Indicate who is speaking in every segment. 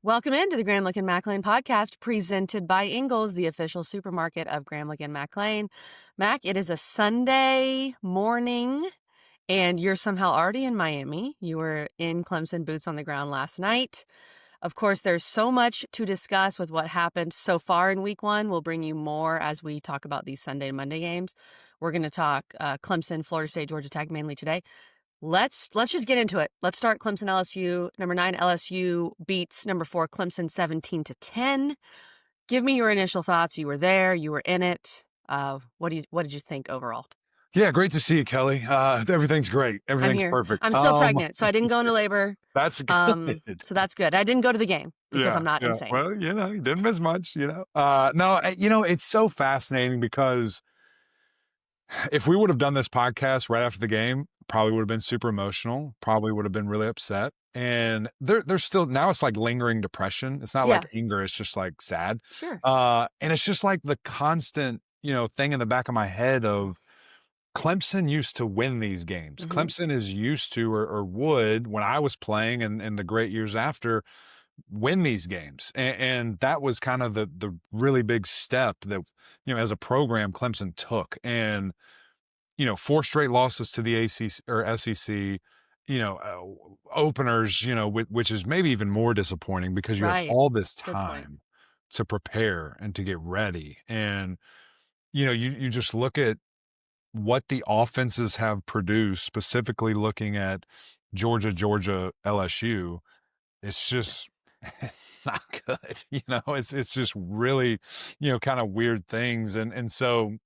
Speaker 1: Welcome into the Gramlich and McLean podcast presented by Ingles, the official supermarket of Gramlich and McLean. Mac, it is a Sunday morning and you're somehow already in Miami. You were in Clemson, boots on the ground last night. Of course, there's so much to discuss with what happened so far in week one. We'll bring you more as we talk about these Sunday and Monday games. We're going to talk Clemson, Florida State, Georgia Tech mainly today. Let's just get into it. Let's start Clemson LSU. Number 9 LSU beats number 4 Clemson 17-10. Give me your initial thoughts. You were there. You were in it. What did you think overall?
Speaker 2: Yeah, great to see you, Kelly. Everything's great. Everything's perfect.
Speaker 1: I'm still pregnant, so I didn't go into labor.
Speaker 2: That's good.
Speaker 1: So that's good. I didn't go to the game because I'm not insane.
Speaker 2: Well, you didn't miss much, No, it's so fascinating because if we would have done this podcast right after the game, probably would have been super emotional, probably would have been really upset. And there's still, now it's like lingering depression. It's not like anger. It's just like sad.
Speaker 1: Sure.
Speaker 2: And it's just like the constant, thing in the back of my head of Clemson used to win these games.
Speaker 1: Mm-hmm.
Speaker 2: Clemson is used to, or would, when I was playing and the great years after, win these games. And that was kind of the really big step that, as a program, Clemson took. And, 4 straight losses to the ACC or SEC, openers, which is maybe even more disappointing because you have all this time to prepare and to get ready. And, you just look at what the offenses have produced, specifically looking at Georgia, LSU, it's just, it's not good. It's just really, kind of weird things. And so,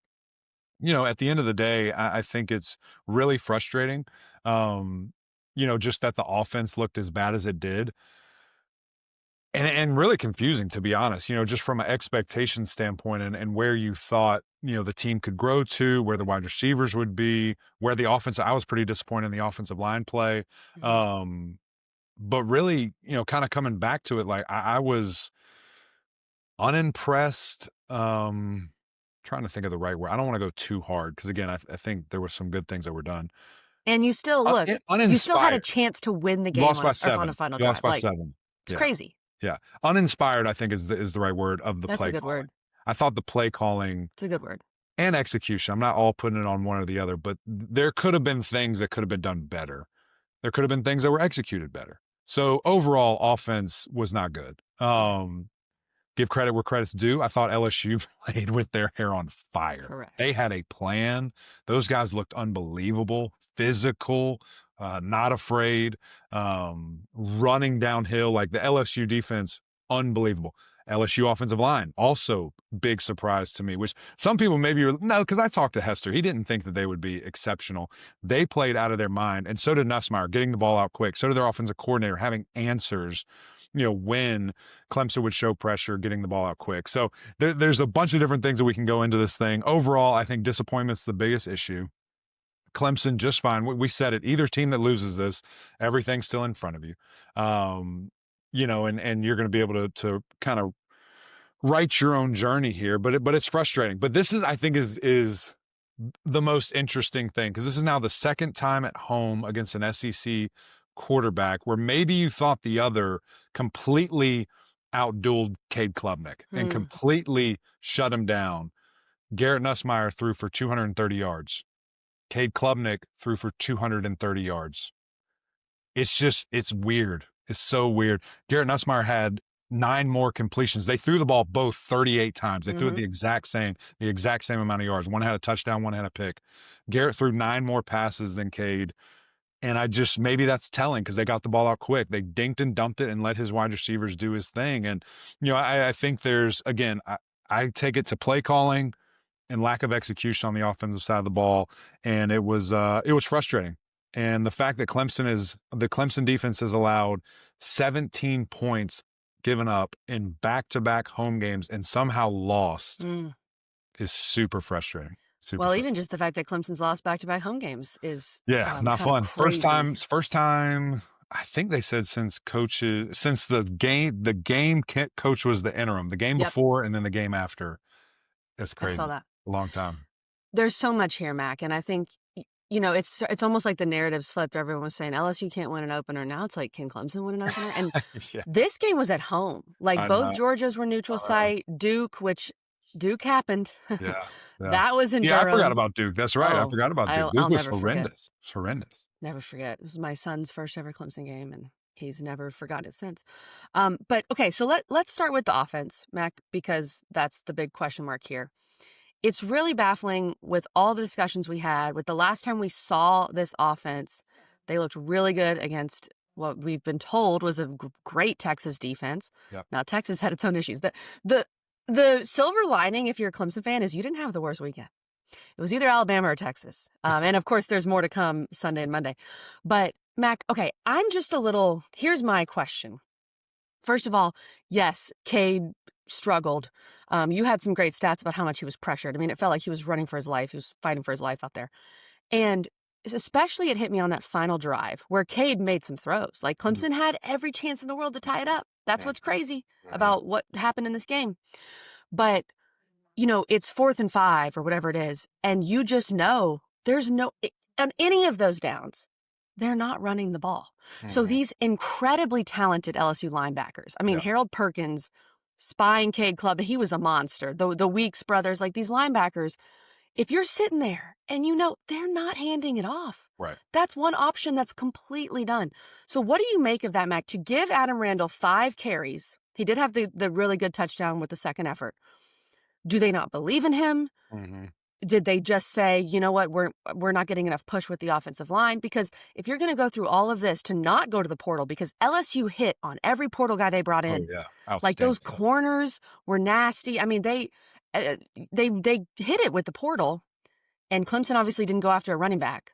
Speaker 2: at the end of the day, I think it's really frustrating, just that the offense looked as bad as it did. And really confusing, to be honest, just from an expectation standpoint and where you thought, the team could grow to, where the wide receivers would be, where the offense, I was pretty disappointed in the offensive line play.
Speaker 1: Mm-hmm.
Speaker 2: But really, kind of coming back to it, like I was unimpressed. Trying to think of the right word. I don't want to go too hard because, again, I think there were some good things that were done.
Speaker 1: And you still, you still had a chance to win the game on a final drive.
Speaker 2: Lost by 7.
Speaker 1: It's crazy.
Speaker 2: Yeah. Uninspired, I think, is the right word of the play.
Speaker 1: That's a good word.
Speaker 2: I thought the play calling.
Speaker 1: It's a good word.
Speaker 2: And execution. I'm not all putting it on one or the other, but there could have been things that could have been done better. There could have been things that were executed better. So overall, offense was not good. Give credit where credit's due. I thought LSU played with their hair on fire.
Speaker 1: Correct.
Speaker 2: They had a plan. Those guys looked unbelievable, physical, not afraid, running downhill. Like the LSU defense, unbelievable. LSU offensive line, also big surprise to me, which some people maybe because I talked to Hester. He didn't think that they would be exceptional. They played out of their mind, and so did Nussmeier, getting the ball out quick. So did their offensive coordinator, having answers, when Clemson would show pressure, getting the ball out quick. So there's a bunch of different things that we can go into this thing. Overall, I think disappointment's the biggest issue. Clemson, just fine. We said it. Either team that loses this, everything's still in front of you. And you're going to be able to kind of write your own journey here, but it's frustrating. But this is, I think, is the most interesting thing, because this is now the second time at home against an SEC quarterback where maybe you thought the other completely outdueled Cade Klubnik and completely shut him down. Garrett Nussmeier threw for 230 yards. Cade Klubnik threw for 230 yards. It's weird. It's so weird. Garrett Nussmeier had 9 more completions. They threw the ball both 38 times. They threw it the exact same amount of yards. One had a touchdown, one had a pick. Garrett threw 9 more passes than Cade. And maybe that's telling because they got the ball out quick. They dinked and dumped it and let his wide receivers do his thing. And, I think there's, again, I take it to play calling and lack of execution on the offensive side of the ball. And it was frustrating. And the fact that the Clemson defense has allowed 17 points given up in back-to-back home games and somehow lost is super frustrating.
Speaker 1: Even just the fact that Clemson's lost back-to-back home games is
Speaker 2: not fun. First time. I think they said since the game coach was the interim, the game before and then the game after. That's crazy.
Speaker 1: I saw that.
Speaker 2: A long time.
Speaker 1: There's so much here, Mac, and I think it's almost like the narrative's flipped. Everyone was saying LSU can't win an opener. Now it's like, can Clemson win an opener? And
Speaker 2: Yeah,
Speaker 1: this game was at home. Like
Speaker 2: I
Speaker 1: both
Speaker 2: know.
Speaker 1: Georgias were neutral site. Duke happened.
Speaker 2: Yeah, yeah.
Speaker 1: That was in
Speaker 2: Yeah, I forgot
Speaker 1: Durham.
Speaker 2: about Duke. That's right. I
Speaker 1: Oh,
Speaker 2: forgot about Duke. Duke
Speaker 1: I'll
Speaker 2: was
Speaker 1: never forget.
Speaker 2: horrendous. It's horrendous.
Speaker 1: Never forget. It was my son's first ever Clemson game, and he's never forgotten it since. But okay, so let's start with the offense, Mac, because that's the big question mark here. It's really baffling with all the discussions we had. With the last time we saw this offense, they looked really good against what we've been told was a great Texas defense.
Speaker 2: Yep.
Speaker 1: Now, Texas had its own issues. The silver lining, if you're a Clemson fan, is you didn't have the worst weekend. It was either Alabama or Texas. And of course, there's more to come Sunday and Monday. But Mac, okay, here's my question. First of all, yes, Cade struggled. You had some great stats about how much he was pressured. I mean, it felt like he was running for his life. He was fighting for his life out there. And especially it hit me on that final drive where Cade made some throws. Like Clemson had every chance in the world to tie it up. That's what's crazy about what happened in this game. But, it's 4th and 5 or whatever it is. And you just know on any of those downs, they're not running the ball. So these incredibly talented LSU linebackers, I mean, Harold Perkins, spying Cade Club, he was a monster. The Weeks brothers, like these linebackers, if you're sitting there and they're not handing it off.
Speaker 2: Right.
Speaker 1: That's one option that's completely done. So what do you make of that, Mac? To give Adam Randall 5 carries, he did have the really good touchdown with the second effort. Do they not believe in him?
Speaker 2: Mm-hmm.
Speaker 1: Did they just say, you know what, we're not getting enough push with the offensive line? Because if you're going to go through all of this to not go to the portal, because LSU hit on every portal guy they brought in.
Speaker 2: Oh, yeah.
Speaker 1: Like those corners were nasty. I mean, they hit it with the portal, and Clemson obviously didn't go after a running back.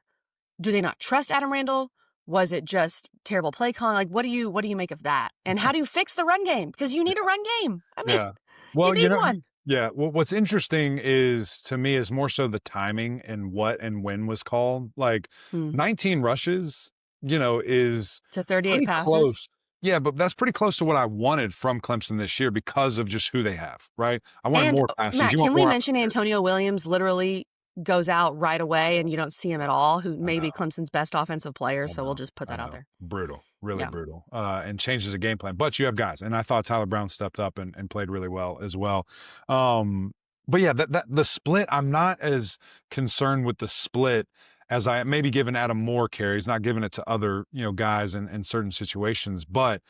Speaker 1: Do they not trust Adam Randall? Was it just terrible play calling? Like, what do you make of that? And how do you fix the run game? Because you need a run game. I mean,
Speaker 2: well,
Speaker 1: you need one.
Speaker 2: Yeah. Well, what's interesting to me is more so the timing and what and when was called. Like 19 rushes, is
Speaker 1: to 38
Speaker 2: pretty
Speaker 1: passes.
Speaker 2: Close. Yeah, but that's pretty close to what I wanted from Clemson this year because of just who they have, right? I wanted more passes.
Speaker 1: Matt, can we mention Antonio Williams literally goes out right away and you don't see him at all, who may be Clemson's best offensive player, so we'll just put that out there.
Speaker 2: Brutal, really brutal, and changes the game plan. But you have guys, and I thought Tyler Brown stepped up and played really well as well. But yeah, that the split, I'm not as concerned with the split as I maybe giving Adam more carries, not giving it to other, guys in certain situations, but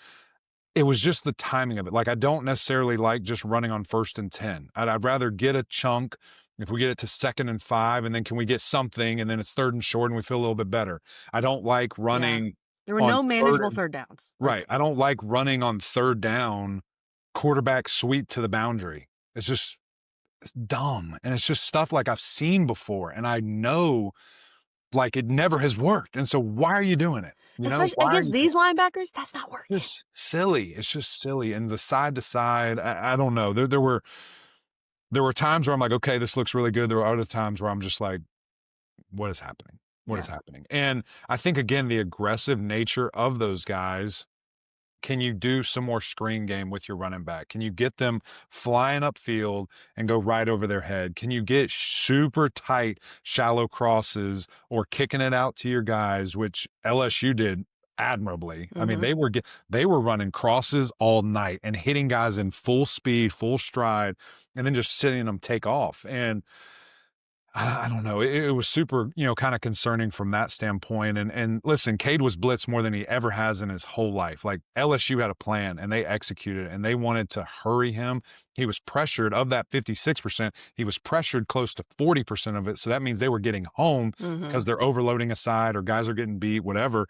Speaker 2: it was just the timing of it. Like, I don't necessarily like just running on 1st and 10. I'd rather get a chunk. If we get it to 2nd and 5, and then can we get something, and then it's 3rd and short, and we feel a little bit better. I don't like running. Yeah.
Speaker 1: There were no manageable third downs.
Speaker 2: Right. I don't like running on 3rd down, quarterback sweep to the boundary. It's dumb. And it's just stuff like I've seen before, and I know like it never has worked. And so why are you doing it?
Speaker 1: Especially against these linebackers, that's not working.
Speaker 2: It's silly. It's just silly. And the side to side, I don't know. There were times where I'm like, okay, this looks really good. There were other times where I'm just like, what is happening? What is happening? And I think, again, the aggressive nature of those guys, can you do some more screen game with your running back? Can you get them flying upfield and go right over their head? Can you get super tight, shallow crosses or kicking it out to your guys, which LSU did admirably. I mean, they were running crosses all night and hitting guys in full speed, full stride, and then just sitting them take off. And I don't know. It was super, kind of concerning from that standpoint. And listen, Cade was blitzed more than he ever has in his whole life. Like, LSU had a plan and they executed, and they wanted to hurry him. He was pressured. Of that 56%, he was pressured close to 40% of it. So that means they were getting home because they're overloading a side or guys are getting beat, whatever.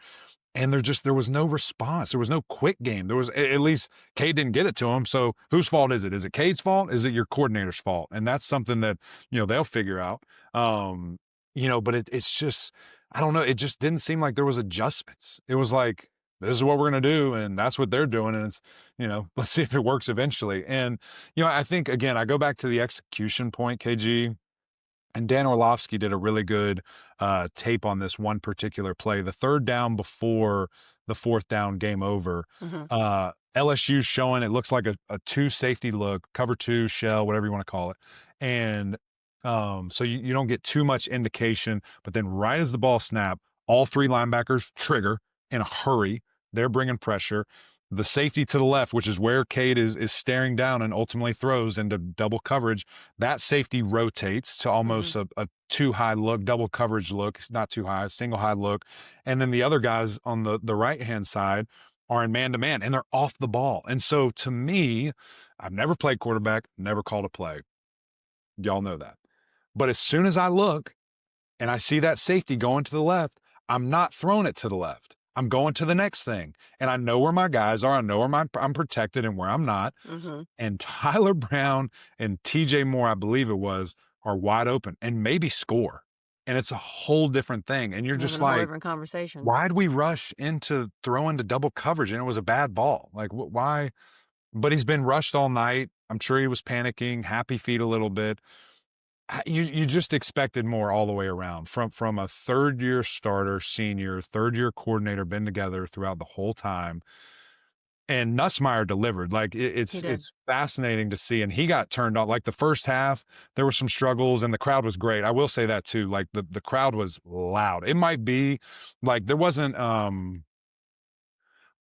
Speaker 2: And there was no response. There was no quick game. There was, at least Cade didn't get it to him. So whose fault is it? Is it Cade's fault? Is it your coordinator's fault? And that's something that, they'll figure out. But it's just, I don't know. It just didn't seem like there was adjustments. It was like, this is what we're going to do. And that's what they're doing. And it's, let's see if it works eventually. And, I think, again, I go back to the execution point, KG. And Dan Orlovsky did a really good tape on this one particular play. The 3rd down before the 4th down, game over. LSU showing, it looks like a 2 safety look, cover 2, shell, whatever you want to call it. And So you don't get too much indication. But then right as the ball snap, all three linebackers trigger in a hurry. They're bringing pressure. The safety to the left, which is where Cade is staring down and ultimately throws into double coverage, that safety rotates to almost a too high look, double coverage look. It's not too high, single high look. And then the other guys on the right hand side are in man to man and they're off the ball. And so to me, I've never played quarterback, never called a play. Y'all know that. But as soon as I look and I see that safety going to the left, I'm not throwing it to the left. I'm going to the next thing. And I know where my guys are. I know where I'm protected and where I'm not.
Speaker 1: Mm-hmm.
Speaker 2: And Tyler Brown and TJ Moore, I believe it was, are wide open and maybe score. And it's a whole different thing. And you're just
Speaker 1: Having a whole
Speaker 2: like,
Speaker 1: different conversation.
Speaker 2: why'd we rush into throwing to double coverage? And it was a bad ball. Like, why? But he's been rushed all night. I'm sure he was panicking, happy feet a little bit. You just expected more all the way around from a third year starter, senior, third year coordinator, been together throughout the whole time. And Nussmeier delivered. Like
Speaker 1: He did.
Speaker 2: it's fascinating to see. And he got turned on. Like the first half, there were some struggles and the crowd was great. I will say that too. Like the crowd was loud. It might be like there wasn't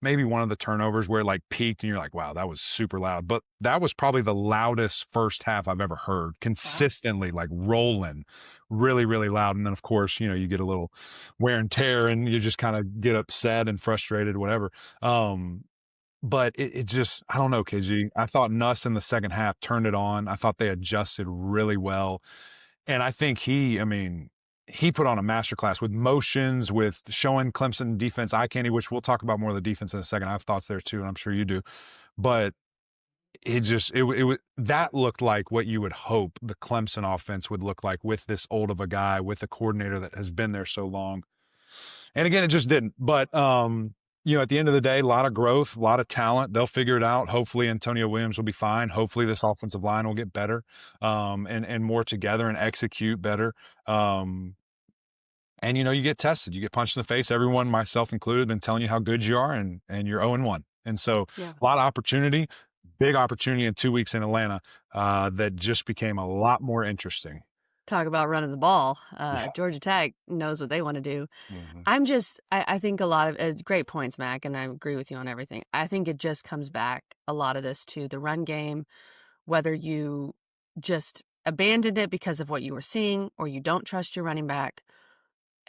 Speaker 2: maybe one of the turnovers where it like peaked and you're like, wow, that was super loud. But that was probably the loudest first half I've ever heard, consistently, like rolling, really, really loud. And then of course, you get a little wear and tear and you just kind of get upset and frustrated, whatever. But it just, I don't know, KG. I thought Nuss in the second half turned it on. I thought they adjusted really well. And I think he put on a masterclass with motions, with showing Clemson defense eye candy, which we'll talk about more of the defense in a second. I have thoughts there too, and I'm sure you do. But it that looked like what you would hope the Clemson offense would look like with this old of a guy, with a coordinator that has been there so long. And again, it just didn't. But at the end of the day, a lot of growth, a lot of talent. They'll figure it out. Hopefully, Antonio Williams will be fine. Hopefully, this offensive line will get better, and more together and execute better. And you get tested. You get punched in the face. Everyone, myself included, been telling you how good you are, and you're 0-1. And so,
Speaker 1: Yeah.
Speaker 2: a lot of opportunity, big opportunity in 2 weeks in Atlanta that just became a lot more interesting.
Speaker 1: Talk about running the ball. Georgia Tech knows what they want to do.
Speaker 2: Mm-hmm.
Speaker 1: I think a lot of great points, Mac, and I agree with you on everything. I think it just comes back a lot of this to the run game, whether you just abandoned it because of what you were seeing or you don't trust your running back.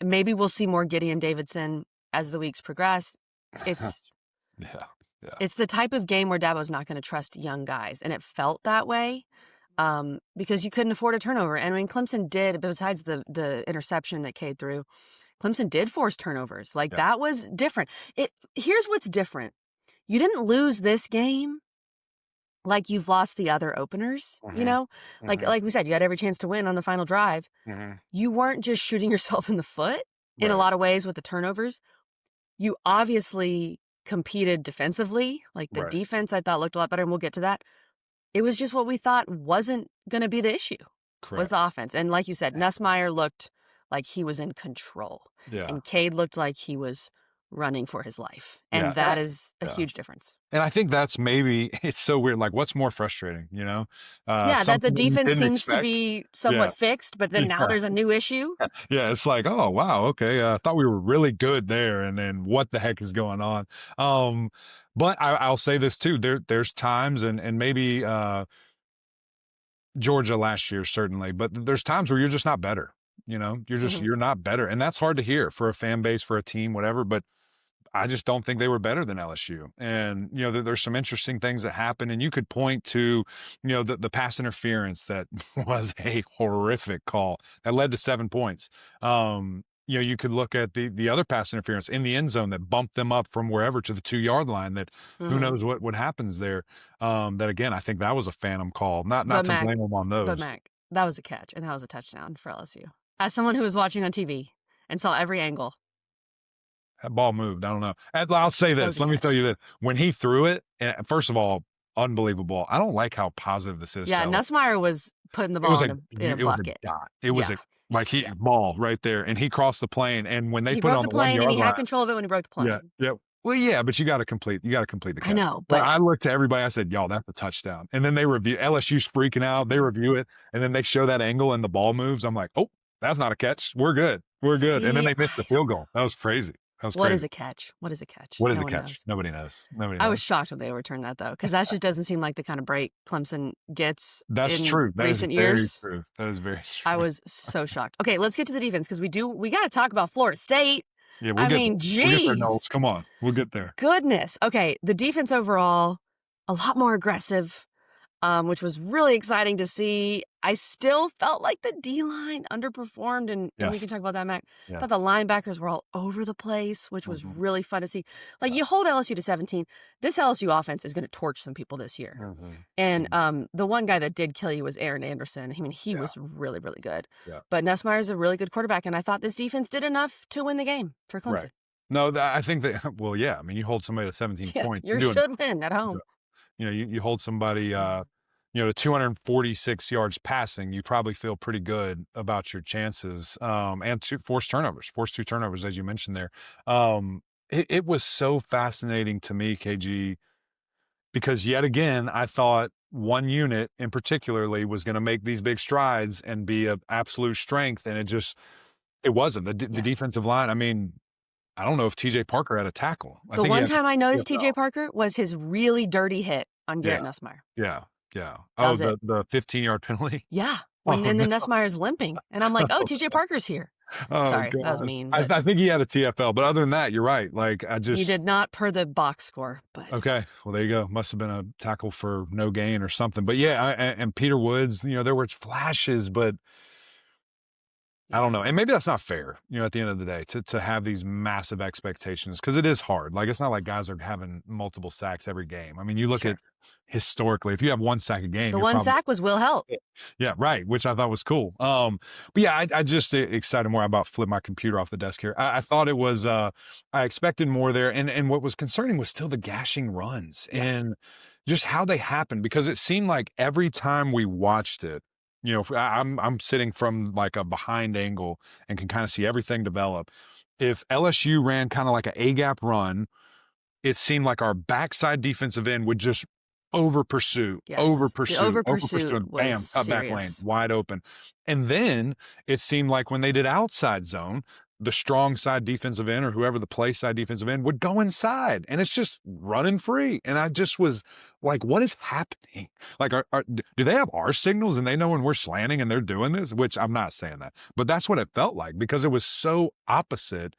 Speaker 1: Maybe we'll see more Gideon Davidson as the weeks progress. It's
Speaker 2: Yeah.
Speaker 1: it's the type of game where Dabo's not going to trust young guys, and it felt that way. Because you couldn't afford a turnover. And I mean, Clemson did, besides the interception that Cade threw, Clemson did force turnovers. Like, that was different. Here's what's different. You didn't lose this game like you've lost the other openers,
Speaker 2: Mm-hmm.
Speaker 1: Like we said, you had every chance to win on the final drive.
Speaker 2: Mm-hmm.
Speaker 1: You weren't just shooting yourself in the foot in a
Speaker 2: Right.
Speaker 1: lot of ways with the turnovers. You obviously competed defensively. Like, the
Speaker 2: Right.
Speaker 1: defense, I thought, looked a lot better, and we'll get to that. It was just what we thought wasn't going to be the issue.
Speaker 2: Correct.
Speaker 1: Was the offense. And like you said, Nussmeier looked like he was in control.
Speaker 2: Yeah.
Speaker 1: And Cade looked like he was running for his life. And that is a huge difference.
Speaker 2: And I think that's maybe, it's so weird. Like, what's more frustrating,
Speaker 1: that the defense seems to
Speaker 2: expect.
Speaker 1: be somewhat fixed, but then now there's a new issue.
Speaker 2: Yeah, it's like, oh, wow, okay. I thought we were really good there. And then what the heck is going on? But I'll say this too. There's times, and maybe Georgia last year, certainly, but there's times where you're just not better. You're not better. And that's hard to hear for a fan base, for a team, whatever. But I just don't think they were better than LSU. And, there's some interesting things that happen. And you could point to, the pass interference that was a horrific call that led to 7 points. You could look at the other pass interference in the end zone that bumped them up from wherever to the 2-yard line that who knows what happens there. That, again, I think that was a phantom call. Not to blame them on those.
Speaker 1: But, Mac, that was a catch, and that was a touchdown for LSU. As someone who was watching on TV and saw every angle.
Speaker 2: That ball moved. I don't know. I'll say this. Let me tell you this. When he threw it, first of all, unbelievable. I don't like how positive this is.
Speaker 1: Yeah, Nussmeier was putting the ball in a bucket.
Speaker 2: It was ball right there, and he crossed the plane. And when they put it on the 1 yard line,
Speaker 1: and he had control of it when he broke the plane.
Speaker 2: Yeah. Well, yeah, but you gotta complete the
Speaker 1: I
Speaker 2: catch.
Speaker 1: know,
Speaker 2: But
Speaker 1: but
Speaker 2: I looked to everybody, I said, "Y'all, that's a touchdown." And then they review LSU's freaking out, they
Speaker 1: mhm.
Speaker 2: review it, and then they show that angle and the ball moves. I'm like, "Oh, that's not a catch. We're good. We're good." And then
Speaker 1: See,
Speaker 2: they missed the field goal. That was crazy. That was
Speaker 1: what is
Speaker 2: crazy.
Speaker 1: a catch? What is a catch?
Speaker 2: What is
Speaker 1: No
Speaker 2: a
Speaker 1: one
Speaker 2: catch?
Speaker 1: knows.
Speaker 2: Nobody knows. Nobody
Speaker 1: I was
Speaker 2: knows.
Speaker 1: shocked when they overturned that though, because that just doesn't seem like the kind of break Clemson gets
Speaker 2: That's
Speaker 1: in
Speaker 2: true. That is
Speaker 1: recent
Speaker 2: very
Speaker 1: years.
Speaker 2: true. That is very
Speaker 1: I
Speaker 2: true.
Speaker 1: was so shocked. Okay, let's get to the defense because we got to talk about Florida State.
Speaker 2: Yeah, we'll
Speaker 1: I
Speaker 2: get there.
Speaker 1: mean,
Speaker 2: We'll get there,
Speaker 1: geez,
Speaker 2: Knowles. Come on. We'll get there.
Speaker 1: goodness. Okay, the defense overall, a lot more aggressive, which was really exciting to see. I still felt like the D line underperformed, and we
Speaker 2: Yes.
Speaker 1: can talk about that, Mac. Thought the
Speaker 2: Yes.
Speaker 1: linebackers were all over the place, which was
Speaker 2: Mhm.
Speaker 1: really fun to see. Like
Speaker 2: Yeah.
Speaker 1: you hold LSU to 17. This LSU offense is going to torch some people this year.
Speaker 2: Mhm.
Speaker 1: And
Speaker 2: Mhm.
Speaker 1: the one guy that did kill you was Aaron Anderson. I mean, he
Speaker 2: Yeah.
Speaker 1: was really, really good.
Speaker 2: Yeah.
Speaker 1: But Nussmeier's a really good quarterback, and I thought this defense did enough to win the game for
Speaker 2: Right.
Speaker 1: Clemson.
Speaker 2: No, I think that well, yeah. I mean, you hold somebody to 17
Speaker 1: Yeah,
Speaker 2: points, you're
Speaker 1: you
Speaker 2: doing
Speaker 1: should win at home.
Speaker 2: you hold somebody,
Speaker 1: Yeah.
Speaker 2: to 246 yards passing, you probably feel pretty good about your chances. And forced two turnovers, as you mentioned there. It was so fascinating to me, KG, because yet again, I thought one unit in particularly was going to make these big strides and be an absolute strength, and it wasn't the
Speaker 1: Yeah.
Speaker 2: defensive line. I mean, I don't know if TJ Parker had a tackle. I
Speaker 1: The
Speaker 2: think he
Speaker 1: one
Speaker 2: had
Speaker 1: time I noticed TJ
Speaker 2: PFL.
Speaker 1: Parker was his really dirty hit on
Speaker 2: Yeah,
Speaker 1: Garrett Nussmeier.
Speaker 2: yeah, yeah.
Speaker 1: That
Speaker 2: Oh,
Speaker 1: was it.
Speaker 2: the 15-yard penalty?
Speaker 1: Yeah.
Speaker 2: Oh,
Speaker 1: When and
Speaker 2: no.
Speaker 1: then Nussmeier's limping. And I'm like, oh, TJ Parker's here.
Speaker 2: Oh,
Speaker 1: Sorry, that was
Speaker 2: gosh.
Speaker 1: mean,
Speaker 2: I
Speaker 1: but
Speaker 2: I think he had a TFL, but other than that, you're right. Like, I
Speaker 1: he
Speaker 2: just
Speaker 1: did not per the box score. But
Speaker 2: okay, well, there you go. Must have been a tackle for no gain or something. But, yeah, and Peter Woods, there were flashes, but I
Speaker 1: yeah,
Speaker 2: don't know, and maybe that's not fair, at the end of the day to have these massive expectations because it is hard. Like, it's not like guys are having multiple sacks every game. I mean, you look
Speaker 1: sure.
Speaker 2: at historically, if you have 1 sack a game,
Speaker 1: The
Speaker 2: you're
Speaker 1: one
Speaker 2: probably
Speaker 1: sack was Will Helt.
Speaker 2: yeah, right, which I thought was cool. But yeah, I just excited more about flip my computer off the desk here. I thought it was I expected more there, and what was concerning was still the gashing runs
Speaker 1: Yeah.
Speaker 2: and just how they happened because it seemed like every time we watched it, I'm sitting from like a behind angle and can kind of see everything develop. If LSU ran kind of like a gap run, it seemed like our backside defensive end would just over
Speaker 1: Yes. The
Speaker 2: pursue,
Speaker 1: over
Speaker 2: over pursue,
Speaker 1: pursuit
Speaker 2: and
Speaker 1: was
Speaker 2: bam, cut back lane,
Speaker 1: serious.
Speaker 2: wide open. And then it seemed like when they did outside zone, the strong side defensive end or whoever the play side defensive end would go inside and it's just running free. And I just was like, what is happening? Like, do they have our signals and they know when we're slanting and they're doing this? Which I'm not saying that, but that's what it felt like because it was so opposite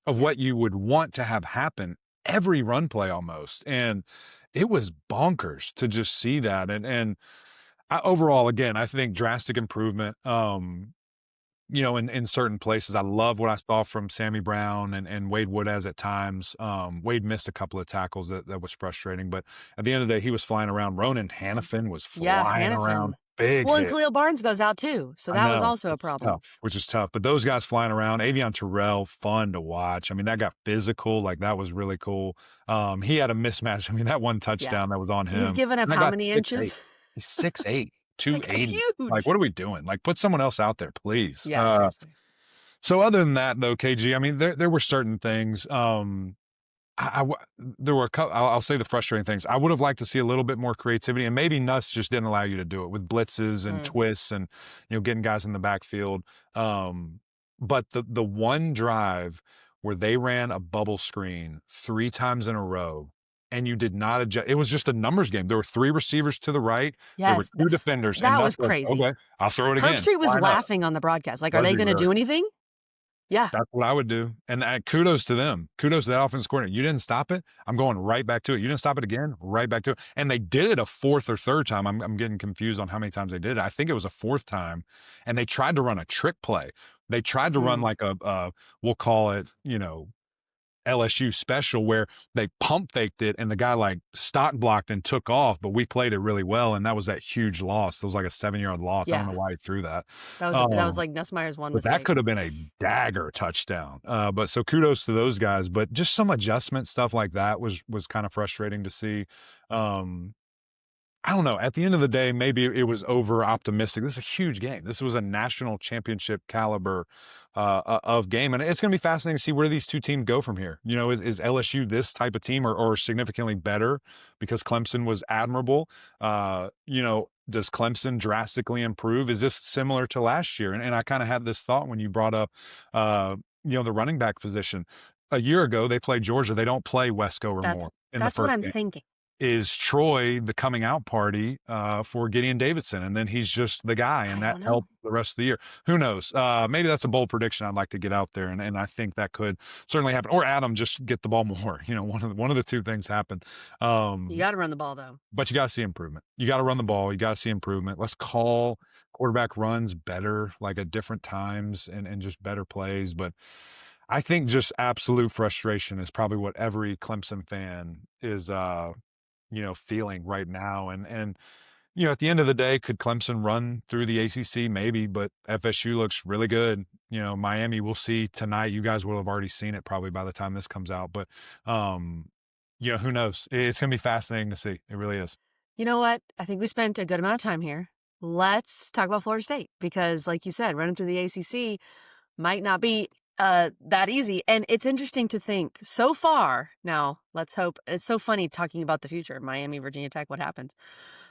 Speaker 2: of
Speaker 1: Yeah.
Speaker 2: what you would want to have happen every run play almost. And it was bonkers to just see that. And overall, again, I think drastic improvement. In certain places, I love what I saw from Sammy Brown and Wade Woodaz at times. Wade missed a couple of tackles that was frustrating, but at the end of the day, he was flying around. Ronan Hannafin was
Speaker 1: Yeah,
Speaker 2: flying around,
Speaker 1: Hannafin.
Speaker 2: big
Speaker 1: Well, and
Speaker 2: hit.
Speaker 1: Khalil Barnes goes out too. So
Speaker 2: I
Speaker 1: that was
Speaker 2: know,
Speaker 1: also a
Speaker 2: which is
Speaker 1: problem.
Speaker 2: tough, which is tough. But those guys flying around, Avion Terrell, fun to watch. I mean, that got physical. Like, that was really cool. He had a mismatch. I mean, that one
Speaker 1: Yeah.
Speaker 2: touchdown that was on
Speaker 1: He's
Speaker 2: him.
Speaker 1: given up
Speaker 2: And that
Speaker 1: how
Speaker 2: got
Speaker 1: many
Speaker 2: 6'8".
Speaker 1: inches?
Speaker 2: He's 6'8",
Speaker 1: That guy's
Speaker 2: 280. Like,
Speaker 1: huge.
Speaker 2: what are we doing? Like, put someone else out there, please.
Speaker 1: Yeah, seriously.
Speaker 2: So other than that, though, KG, I mean, there were certain things. There were I'll say the frustrating things. I would have liked to see a little bit more creativity, and maybe Nuss just didn't allow you to do it with blitzes and
Speaker 1: Mm.
Speaker 2: twists and getting guys in the backfield. But the one drive where they ran a bubble screen 3 times in a row, and you did not adjust. It was just a numbers game. There were 3 receivers to the right. There were
Speaker 1: Yes,
Speaker 2: 2 defenders, and
Speaker 1: that
Speaker 2: Nuss
Speaker 1: was
Speaker 2: was like,
Speaker 1: crazy.
Speaker 2: okay, I'll throw it again.
Speaker 1: Herbstreit was
Speaker 2: Why not?
Speaker 1: laughing on the broadcast. Like, are
Speaker 2: Was
Speaker 1: they
Speaker 2: he
Speaker 1: going to
Speaker 2: really?
Speaker 1: do anything? Yeah.
Speaker 2: That's what I would do, and kudos to them. Kudos to that offense coordinator. You didn't stop it, I'm going right back to it. You didn't stop it again, right back to it. And they did it a 4th or 3rd time. I'm getting confused on how many times they did it. I think it was a 4th time, and they tried to run a trick play. They tried to run
Speaker 1: Mm.
Speaker 2: like we'll call it, LSU special where they pump faked it and the guy like stock blocked and took off, but we played it really well, and that was that huge loss. It was like a 7-yard loss. I don't
Speaker 1: Yeah.
Speaker 2: know why he threw that.
Speaker 1: That was like Nussmeier's one
Speaker 2: But that
Speaker 1: mistake.
Speaker 2: could have been a dagger touchdown. But so kudos to those guys. But just some adjustment stuff like that was kind of frustrating to see. I don't know. At the end of the day, maybe it was over optimistic. This is a huge game. This was a national championship caliber of game, and it's going to be fascinating to see where these two teams go from here. You know, is LSU this type of team, or significantly better because Clemson was admirable? You know, does Clemson drastically improve? Is this similar to last year? And I kind of had this thought when you brought up, you know, the running back position. A year ago, they played Georgia. They don't play Wesco or
Speaker 1: That's
Speaker 2: more in the
Speaker 1: that's what
Speaker 2: first
Speaker 1: I'm
Speaker 2: game.
Speaker 1: thinking.
Speaker 2: Is Troy the coming out party for Gideon Davidson, and then he's just the guy, and
Speaker 1: I
Speaker 2: that
Speaker 1: don't know.
Speaker 2: helped the rest of the year. Who knows? Maybe that's a bold prediction I'd like to get out there, and I think that could certainly happen. Or Adam just get the ball more. You know, one of the two things happen.
Speaker 1: You
Speaker 2: Um,
Speaker 1: got to run the ball though.
Speaker 2: but you got to see improvement. You got to run the ball. You got to see improvement. Let's call quarterback runs better, like at different times, and just better plays. But I think just absolute frustration is probably what every Clemson fan is. You know, feeling right now. And you know, at the end of the day, could Clemson run through the ACC? Maybe, but FSU looks really good. You know, Miami, we'll see tonight. You guys will have already seen it probably by the time this comes out. But you know, who knows? It's gonna be fascinating to see. It really is.
Speaker 1: You know what? I think we spent a good amount of time here. Let's talk about Florida State because, like you said, running through the ACC might not be that easy. And it's interesting to think so far. Now, let's hope. It's so funny talking about the future, Miami, Virginia Tech, what happens.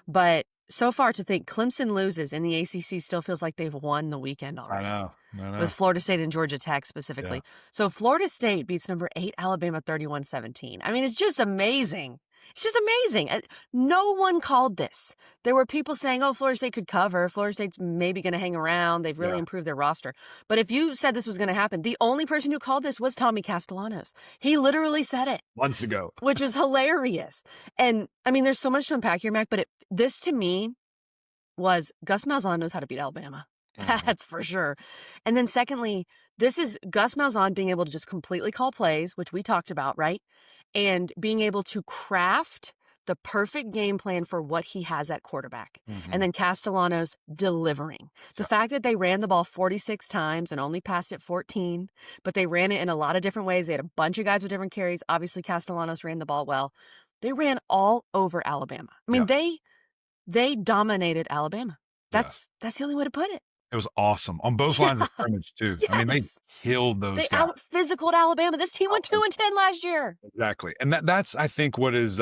Speaker 1: But so far to think Clemson loses and the ACC still feels like they've won the weekend
Speaker 2: I
Speaker 1: already
Speaker 2: know. I
Speaker 1: with
Speaker 2: know.
Speaker 1: Florida State and Georgia Tech
Speaker 2: Yeah.
Speaker 1: specifically. So Florida State beats number 8 Alabama 31-17. I mean, it's just amazing. It's just amazing. No one called this. There were people saying, oh, Florida State could cover. Florida State's maybe going to hang around. They've really
Speaker 2: Yeah.
Speaker 1: improved their roster. But if you said this was going to happen, the only person who called this was Tommy Castellanos. He literally said it,
Speaker 2: Months ago.
Speaker 1: which was hilarious. And I mean, there's so much to unpack here, Mac, but this to me was Gus Malzahn knows how to beat Alabama.
Speaker 2: Mhm.
Speaker 1: That's for sure. And then secondly, this is Gus Malzahn being able to just completely call plays, which we talked about, right? And being able to craft the perfect game plan for what he has at quarterback. And
Speaker 2: Mhm.
Speaker 1: then Castellanos delivering. The
Speaker 2: Yeah.
Speaker 1: fact that they ran the ball 46 times and only passed it 14, but they ran it in a lot of different ways. They had a bunch of guys with different carries. Obviously, Castellanos ran the ball well. They ran all over Alabama. I mean,
Speaker 2: Yeah.
Speaker 1: they dominated Alabama.
Speaker 2: Yeah.
Speaker 1: That's the only way to put it.
Speaker 2: It was awesome on both lines of
Speaker 1: Yeah.
Speaker 2: scrimmage too. I mean, they
Speaker 1: Yes.
Speaker 2: killed
Speaker 1: They
Speaker 2: those guys.
Speaker 1: out physicaled Alabama. This team went
Speaker 2: Out
Speaker 1: 2-10 last year.
Speaker 2: exactly. And that's I think what is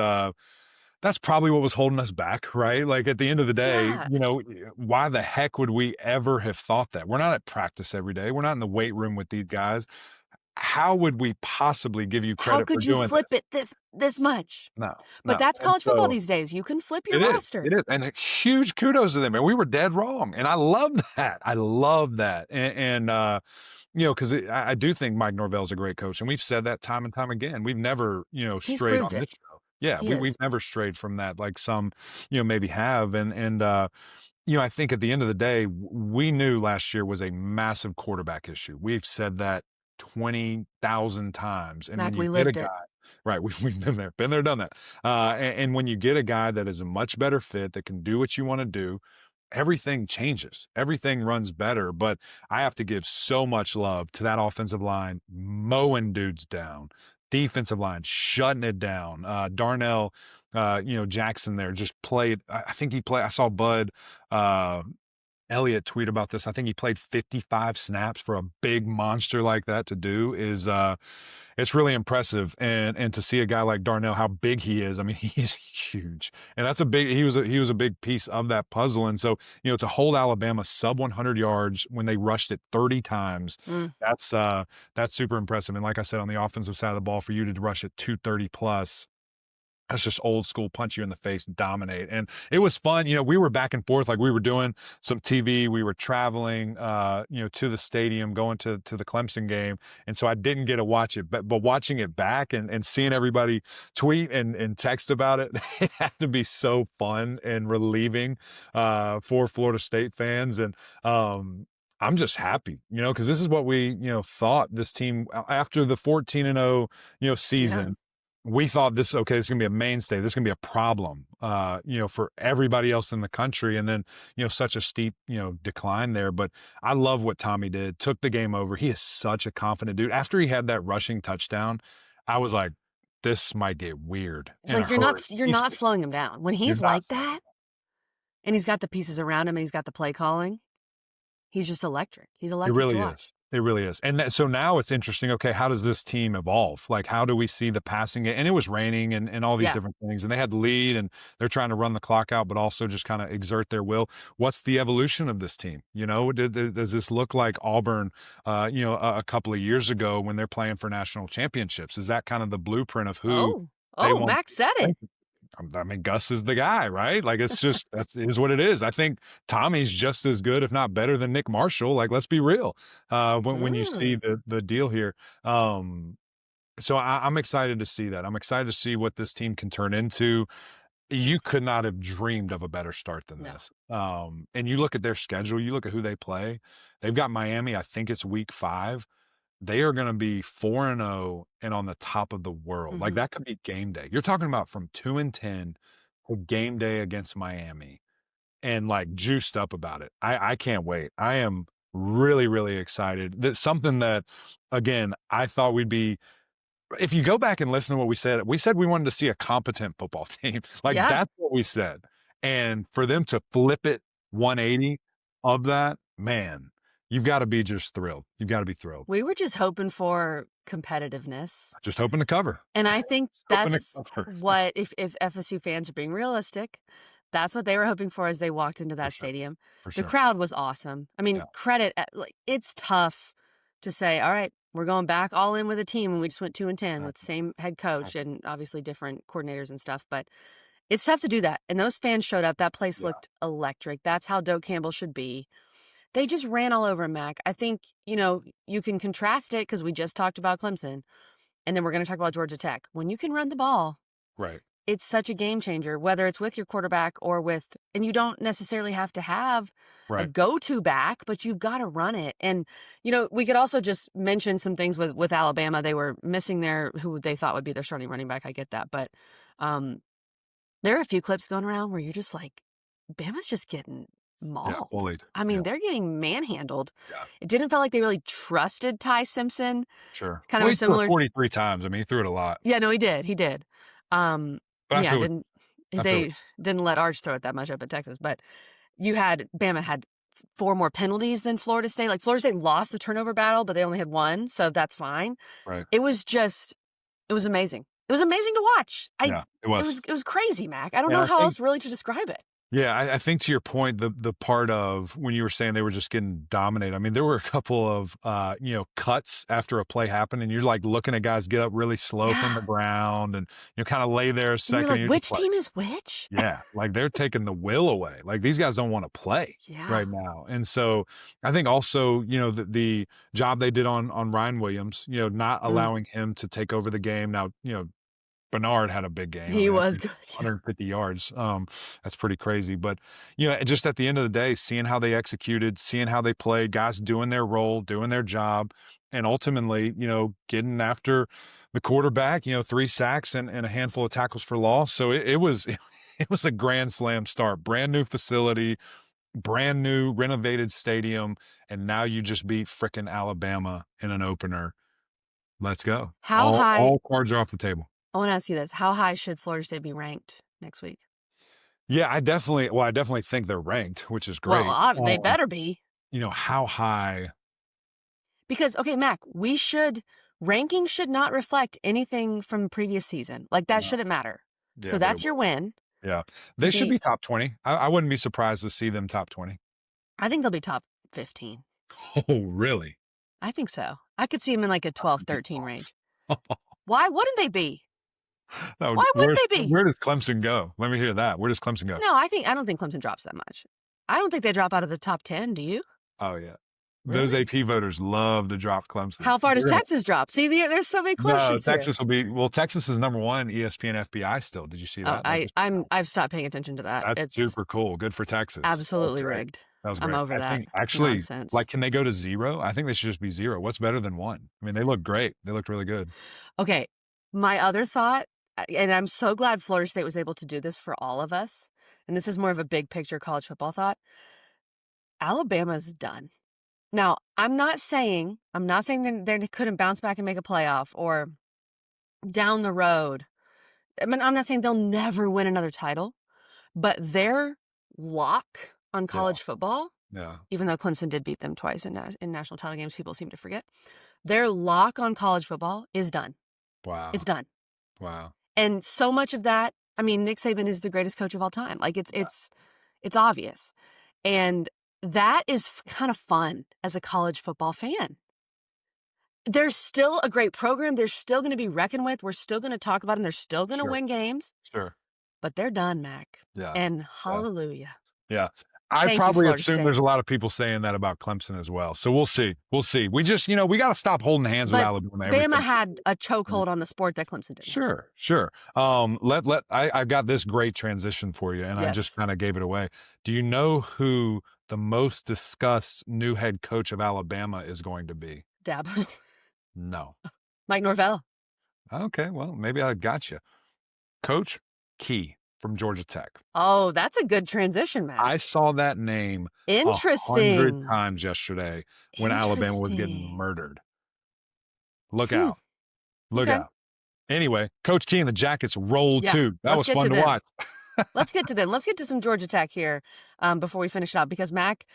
Speaker 2: that's probably what was holding us back, right? Like at the end of the day,
Speaker 1: Yeah.
Speaker 2: you know, why the heck would we ever have thought that? We're not at practice every day. We're not in the weight room with these guys. How would we possibly give you
Speaker 1: How
Speaker 2: credit for
Speaker 1: could you
Speaker 2: doing
Speaker 1: flip
Speaker 2: this?
Speaker 1: it this much?
Speaker 2: No,
Speaker 1: But
Speaker 2: no.
Speaker 1: that's
Speaker 2: And
Speaker 1: college football
Speaker 2: so
Speaker 1: these days. You can flip your
Speaker 2: it is.
Speaker 1: roster.
Speaker 2: It is. And a huge kudos to them. And we were dead wrong. And I love that. I love that. And you know, because I do think Mike Norvell's a great coach, and we've said that time and time again. We've never, you know,
Speaker 1: He's
Speaker 2: strayed
Speaker 1: proved
Speaker 2: on
Speaker 1: it.
Speaker 2: this show. Yeah,
Speaker 1: He
Speaker 2: we've
Speaker 1: is.
Speaker 2: never strayed from that, like some, you know, maybe have. And you know, I think at the end of the day, we knew last year was a massive quarterback issue. We've said that 20,000 times. And when
Speaker 1: Mac,
Speaker 2: you
Speaker 1: we
Speaker 2: get a
Speaker 1: lived
Speaker 2: guy,
Speaker 1: it.
Speaker 2: right, we've been there, done that. And when you get a guy that is a much better fit, that can do what you want to do, everything changes. Everything runs better. But I have to give so much love to that offensive line, mowing dudes down, defensive line, shutting it down. Darnell, you know, Jackson there just played. I think he played. I saw Bud uh, Elliott tweet about this. I think he played 55 snaps for a big monster like that to do is it's really impressive. And to see a guy like Darnell, how big he is. I mean, he's huge. And that's a big he was a big piece of that puzzle. And so, you know, to hold Alabama sub 100 yards when they rushed it 30 times,
Speaker 1: Mm.
Speaker 2: that's super impressive. And like I said, on the offensive side of the ball, for you to rush it 230 plus, that's just old school, punch you in the face, dominate. And it was fun. You know, we were back and forth, like we were doing some TV. We were traveling, you know, to the stadium, going to the Clemson game. And so I didn't get to watch it, but watching it back and seeing everybody tweet and text about it, it had to be so fun and relieving for Florida State fans. And I'm just happy, you know, because this is what we, you know, thought this team after the 14-0, you know,
Speaker 1: Yeah.
Speaker 2: season. We thought this, okay, this is gonna be a mainstay. This is gonna be a problem, you know, for everybody else in the country. And then, you know, such a steep, you know, decline there. But I love what Tommy did. Took the game over. He is such a confident dude. After he had that rushing touchdown, I was like, this might get weird
Speaker 1: It's
Speaker 2: in a
Speaker 1: like
Speaker 2: hurry.
Speaker 1: you're not slowing him down. When
Speaker 2: You're
Speaker 1: he's
Speaker 2: not
Speaker 1: like that, And he's got the pieces around him, and he's got the play calling. He's just electric. He's
Speaker 2: It
Speaker 1: electric to
Speaker 2: really
Speaker 1: watch.
Speaker 2: is. It really is. And so now it's interesting. Okay, how does this team evolve? Like, how do we see the passing? And it was raining and all these
Speaker 1: Yeah.
Speaker 2: different things. And they had the lead and they're trying to run the clock out, but also just kind of exert their will. What's the evolution of this team? Does this look like Auburn, a couple of years ago when they're playing for national championships? Is that kind of the blueprint of who
Speaker 1: Oh.
Speaker 2: they
Speaker 1: Oh,
Speaker 2: want?
Speaker 1: Max said it.
Speaker 2: I mean, Gus is the guy, right? Like, it's just that's is what it is. I think Tommy's just as good, if not better, than Nick Marshall. Like, let's be real. When you see
Speaker 1: Mm.
Speaker 2: the deal here, so I'm excited to see that. I'm excited to see what this team can turn into. You could not have dreamed of a better start than
Speaker 1: No.
Speaker 2: this. And you look at their schedule. You look at who they play. They've got Miami. I think it's week 5. They are gonna be 4-0 and on the top of the world. Like,
Speaker 1: Mhm.
Speaker 2: that could be game day. You're talking about from 2-10 to game day against Miami and, like, juiced up about it. I can't wait. I am really, really excited. That's something that, again, I thought we'd be if you go back and listen to what we said we wanted to see a competent football team. Like,
Speaker 1: Yeah.
Speaker 2: that's what we said. And for them to flip it 180 of that, man, you've gotta be just thrilled. You've gotta be thrilled.
Speaker 1: We were just hoping for competitiveness.
Speaker 2: Just hoping to cover.
Speaker 1: And I think
Speaker 2: Just hoping to
Speaker 1: that's
Speaker 2: cover.
Speaker 1: what if FSU fans are being realistic, that's what they were hoping for as they walked into
Speaker 2: For
Speaker 1: that
Speaker 2: sure,
Speaker 1: stadium.
Speaker 2: for
Speaker 1: The
Speaker 2: sure.
Speaker 1: crowd was awesome. I mean,
Speaker 2: Yeah,
Speaker 1: credit like it's tough to say, all right, we're going back all in with a team and we just went 2-10 with the
Speaker 2: exactly,
Speaker 1: same head coach
Speaker 2: exactly.
Speaker 1: and obviously different coordinators and stuff, but it's tough to do that. And those fans showed up. That place
Speaker 2: Yeah,
Speaker 1: looked electric. That's how Doak Campbell should be. They just ran all over Mac. I think, you can contrast it because we just talked about Clemson and then we're going to talk about Georgia Tech. When you can run the ball,
Speaker 2: right,
Speaker 1: it's such a game changer, whether it's with your quarterback or and you don't necessarily have to have a
Speaker 2: right.
Speaker 1: go-to back, but you've got to run it. And, we could also just mention some things with Alabama. They were missing who they thought would be their starting running back. I get that. But there are a few clips going around where you're just like, Bama's just getting
Speaker 2: Yeah,
Speaker 1: mauled.
Speaker 2: bullied.
Speaker 1: I
Speaker 2: Yeah,
Speaker 1: mean, they're getting manhandled.
Speaker 2: yeah,
Speaker 1: It didn't feel like they really trusted Ty Simpson.
Speaker 2: sure.
Speaker 1: Kind of
Speaker 2: Well,
Speaker 1: a
Speaker 2: he threw it
Speaker 1: similar
Speaker 2: 43 times. I mean, he threw it a lot,
Speaker 1: Yeah, no, he did, he did.
Speaker 2: but
Speaker 1: Yeah, didn't
Speaker 2: I feel what
Speaker 1: they didn't let Arch throw it that much up at Texas, but Bama had 4 more penalties than Florida State. Like, Florida State lost the turnover battle, but they only had 1, so that's fine.
Speaker 2: right.
Speaker 1: It was amazing. It was amazing to watch.
Speaker 2: Yeah, it was.
Speaker 1: It was crazy, Mac. I don't
Speaker 2: And
Speaker 1: know
Speaker 2: I
Speaker 1: how
Speaker 2: think
Speaker 1: else really to describe it.
Speaker 2: Yeah, I think to your point, the part of when you were saying they were just getting dominated. I mean, there were a couple of cuts after a play happened, and you're like looking at guys get up really slow from
Speaker 1: Yeah.
Speaker 2: the ground, and kind of lay there a
Speaker 1: And you're
Speaker 2: second.
Speaker 1: like,
Speaker 2: And you're just
Speaker 1: "Which
Speaker 2: like,
Speaker 1: team is which?"
Speaker 2: yeah, like they're taking the will away. Like these guys don't want to play
Speaker 1: Yeah.
Speaker 2: right now, and so I think also the job they did on Ryan Williams, not
Speaker 1: Mm.
Speaker 2: allowing him to take over the game. Now Bernard had a big game. I
Speaker 1: He
Speaker 2: mean, I
Speaker 1: was
Speaker 2: think
Speaker 1: good, yeah.
Speaker 2: 150 yards. That's pretty crazy. But just at the end of the day, seeing how they executed, seeing how they played, guys doing their role, doing their job, and ultimately, getting after the quarterback. 3 sacks and a handful of tackles for loss. So it was it was a grand slam start. Brand new facility, brand new renovated stadium, and now you just beat frickin' Alabama in an opener. Let's go.
Speaker 1: How
Speaker 2: All
Speaker 1: high
Speaker 2: all cards are off the table.
Speaker 1: I wanna ask you this, how high should Florida State be ranked next week?
Speaker 2: Yeah, I definitely think they're ranked, which is
Speaker 1: Well,
Speaker 2: great.
Speaker 1: they better be.
Speaker 2: How high?
Speaker 1: Because, okay, Mac, ranking should not reflect anything from the previous season. Like, that
Speaker 2: No.
Speaker 1: shouldn't matter. So
Speaker 2: Yeah, but it
Speaker 1: that's your
Speaker 2: will.
Speaker 1: win.
Speaker 2: Yeah. They should
Speaker 1: The
Speaker 2: be top 20. I wouldn't be surprised to see them top 20.
Speaker 1: I think they'll be top 15.
Speaker 2: Oh, really?
Speaker 1: I think so. I could see them in, like, a
Speaker 2: That
Speaker 1: 12,
Speaker 2: would be
Speaker 1: 13 range.
Speaker 2: awesome.
Speaker 1: Why wouldn't they be?
Speaker 2: That would
Speaker 1: Why wouldn't they be?
Speaker 2: where does Clemson go? Let me hear that. Where does Clemson go?
Speaker 1: No, I don't think Clemson drops that much. I don't think they drop out of the top 10, do you?
Speaker 2: Oh, yeah. Those
Speaker 1: Really?
Speaker 2: AP voters love to drop Clemson.
Speaker 1: How far does
Speaker 2: They're gonna
Speaker 1: Texas drop? See, there's so many
Speaker 2: No,
Speaker 1: questions here.
Speaker 2: Texas is number 1 ESPN FBI still. Did you see
Speaker 1: Oh,
Speaker 2: that? That just
Speaker 1: I've stopped paying attention to that.
Speaker 2: That's
Speaker 1: It's
Speaker 2: super cool. Good for Texas. That was
Speaker 1: absolutely
Speaker 2: great.
Speaker 1: rigged.
Speaker 2: That was
Speaker 1: I'm
Speaker 2: great.
Speaker 1: over
Speaker 2: I
Speaker 1: that
Speaker 2: think actually,
Speaker 1: nonsense.
Speaker 2: like, can they go to 0? I think they should just be 0. What's better than 1? I mean, they look great. They looked really good.
Speaker 1: Okay, my other thought, and I'm so glad Florida State was able to do this for all of us, and this is more of a big picture college football thought. Alabama's done. Now, I'm not saying that they couldn't bounce back and make a playoff or down the road. I mean, I'm not saying they'll never win another title, but their lock on
Speaker 2: Yeah.
Speaker 1: college football,
Speaker 2: Yeah.
Speaker 1: even though Clemson did beat them twice in national title games, people seem to forget. Their lock on college football is done. It's
Speaker 2: Wow.
Speaker 1: done.
Speaker 2: Wow.
Speaker 1: And so much of that, I mean, Nick Saban is the greatest coach of all time. Like it's obvious. And that is kind of fun as a college football fan. There's still a great program. They're still going to be reckoned with. We're still going to talk about them. They're still going to
Speaker 2: Sure.
Speaker 1: win games,
Speaker 2: Sure.
Speaker 1: but they're done, Mac.
Speaker 2: Yeah.
Speaker 1: And
Speaker 2: Yeah.
Speaker 1: hallelujah.
Speaker 2: Yeah. I
Speaker 1: Thank you,
Speaker 2: probably
Speaker 1: Florida
Speaker 2: assume there's
Speaker 1: State.
Speaker 2: a lot of people saying that about Clemson as well. So we'll see. We'll see. We just, we got to stop holding hands with
Speaker 1: But
Speaker 2: Alabama
Speaker 1: Bama
Speaker 2: everything.
Speaker 1: had a chokehold on the sport that Clemson didn't have.
Speaker 2: Sure, sure. I've got this great transition for you, and I just
Speaker 1: Yes.
Speaker 2: kind of gave it away. Do you know who the most discussed new head coach of Alabama is going to be?
Speaker 1: Dab.
Speaker 2: No.
Speaker 1: Mike Norvell.
Speaker 2: Okay, well, maybe I got you. Coach Key from Georgia Tech.
Speaker 1: Oh, that's a good transition, Mac.
Speaker 2: I saw that name 100
Speaker 1: Interesting.
Speaker 2: times yesterday when Alabama was getting
Speaker 1: Interesting.
Speaker 2: murdered. Look out. Look
Speaker 1: Okay.
Speaker 2: out. Anyway, Coach Key and the Jackets rolled
Speaker 1: Yeah.
Speaker 2: too. That
Speaker 1: Let's
Speaker 2: was
Speaker 1: get
Speaker 2: fun
Speaker 1: to
Speaker 2: to
Speaker 1: them.
Speaker 2: watch.
Speaker 1: Let's get to them. Let's get to some Georgia Tech here before we finish up because Mac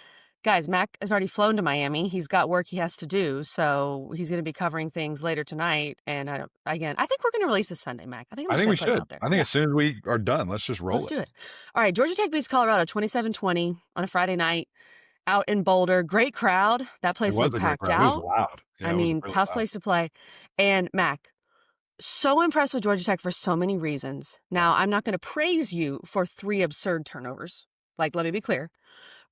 Speaker 1: has already flown to Miami. He's got work he has to do, so he's going to be covering things later tonight. And I think we're going to release this Sunday, Mac. I think
Speaker 2: I
Speaker 1: I'm
Speaker 2: think we
Speaker 1: just going to put it
Speaker 2: should.
Speaker 1: out there.
Speaker 2: I think
Speaker 1: Yeah.
Speaker 2: as soon as we are done, let's just roll
Speaker 1: Let's
Speaker 2: it.
Speaker 1: do it. All right. Georgia Tech beats Colorado 27-20 on a Friday night out in Boulder. Great crowd. That
Speaker 2: It
Speaker 1: place
Speaker 2: was
Speaker 1: looked
Speaker 2: a great
Speaker 1: packed
Speaker 2: crowd. It was
Speaker 1: out.
Speaker 2: loud. Yeah,
Speaker 1: I
Speaker 2: it was
Speaker 1: mean,
Speaker 2: really
Speaker 1: tough
Speaker 2: loud.
Speaker 1: place to play. And Mac, so impressed with Georgia Tech for so many reasons. Now, I'm not going to praise you for 3 absurd turnovers. Like, let me be clear.